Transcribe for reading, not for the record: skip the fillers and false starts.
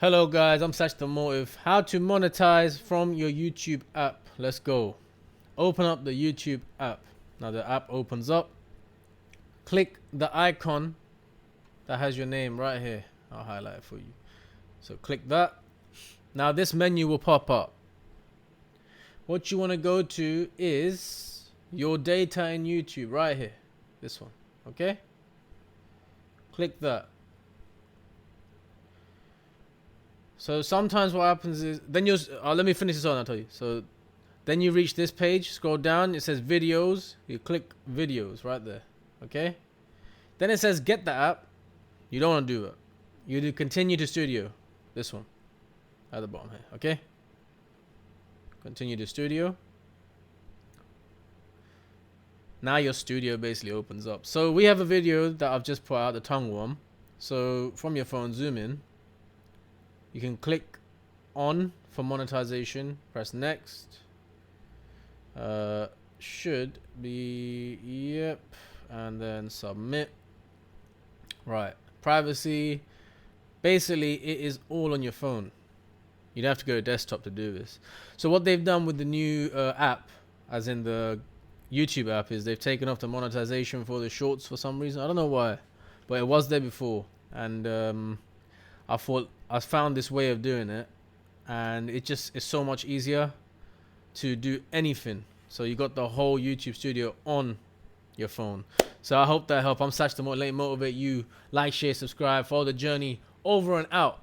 Hello guys, I'm Sash the Motive. How to monetize from your YouTube app. Let's go. Open up the YouTube app. Now the app opens up. Click the icon that has your name right here. I'll highlight it for you. So click that. Now this menu will pop up. What you want to go to is your data in YouTube right here. This one. Okay? Click that. So sometimes what happens is, then you'll, let me finish this on, I'll tell you. So then you reach this page, scroll down, it says videos, you click videos right there, okay? Then it says get the app, you don't want to do it. You do continue to studio, this one, at the bottom here, okay? Continue to studio. Now your studio basically opens up. So we have a video that I've just put out, the tongue worm. So from your phone, zoom in. You can click on for monetization, press next. Should be, yep, and then submit. Right, privacy. Basically, it is all on your phone. You don't have to go to desktop to do this. So what they've done with the new app, as in the YouTube app, is they've taken off the monetization for the shorts for some reason. I don't know why, but it was there before. And I found this way of doing it, and it just is so much easier to do anything. So you got the whole YouTube studio on your phone. So I hope that helped. I'm Sash the Motive. Let me motivate you. Like, share, subscribe. Follow the journey. Over and out.